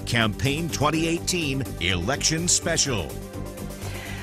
Campaign 2018 Election Special.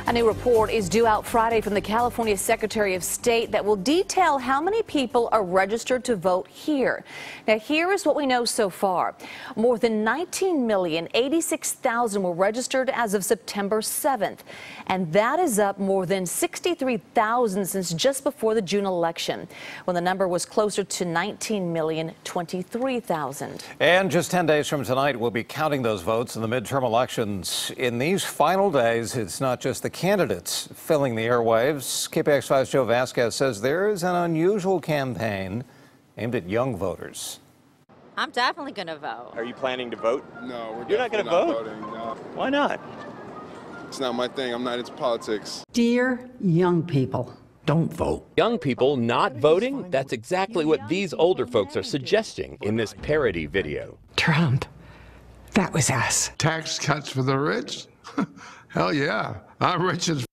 A new report is due out Friday from the California Secretary of State that will detail how many people are registered to vote here. Now, here is what we know so far. More than 19,086,000 were registered as of September 7th, and that is up more than 63,000 since just before the June election, when the number was closer to 19,023,000. And just 10 days from tonight, we'll be counting those votes in the midterm elections. In these final days, it's not just the candidates filling the airwaves. KPIX 5's Joe Vasquez says there is an unusual campaign aimed at young voters. I'm definitely going to vote. Are you planning to vote? No, You're not going to vote? Voting, no. Why not? It's not my thing. I'm not into politics. Dear young people, don't vote. Young people not voting? That's exactly what these older folks are suggesting in this parody video. Trump, that was us. Tax cuts for the rich? Hell yeah. I'm rich as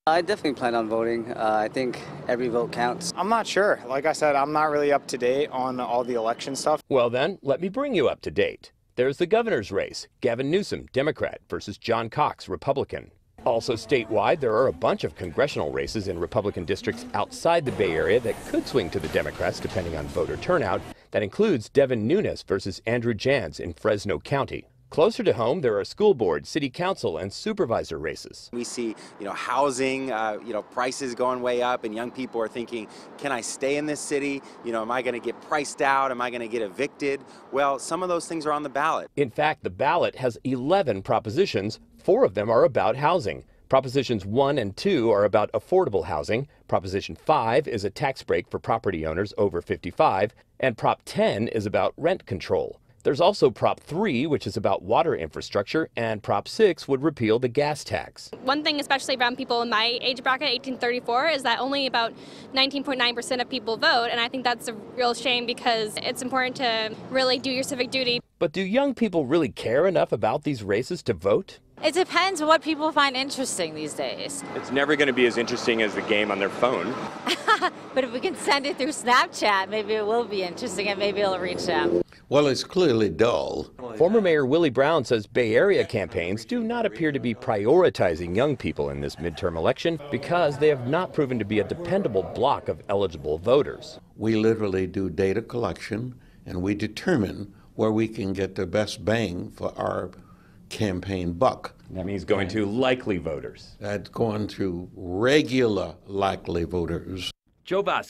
I definitely plan on voting. I think every vote counts. I'm not sure. Like I said, I'm not really up to date on all the election stuff. Well then, let me bring you up to date. There's the governor's race. Gavin Newsom, Democrat, versus John Cox, Republican. Also statewide, there are a bunch of congressional races in Republican districts outside the Bay Area that could swing to the Democrats depending on voter turnout. That includes Devin Nunes versus Andrew Jans in Fresno County. Closer to home, there are school board, city council, and supervisor races. We see, housing, prices going way up, and young people are thinking, can I stay in this city? Am I going to get priced out? Am I going to get evicted? Well, some of those things are on the ballot. In fact, the ballot has 11 propositions. 4 of them are about housing. Propositions 1 and 2 are about affordable housing. Proposition 5 is a tax break for property owners over 55. And Prop 10 is about rent control. There's also Prop 3, which is about water infrastructure, and Prop 6 would repeal the gas tax. One thing, especially around people in my age bracket, 1834, is that only about 19.9% of people vote, and I think that's a real shame because it's important to really do your civic duty. But do young people really care enough about these races to vote? It depends what people find interesting these days. It's never going to be as interesting as the game on their phone. But if we can send it through Snapchat, maybe it will be interesting and maybe it'll reach them. Well, it's clearly dull. Former Mayor Willie Brown says Bay Area campaigns do not appear to be prioritizing young people in this midterm election because they have not proven to be a dependable block of eligible voters. We literally do data collection, and we determine where we can get the best bang for our campaign buck. That means going to likely voters. That's going to regular likely voters. Joe Vasquez.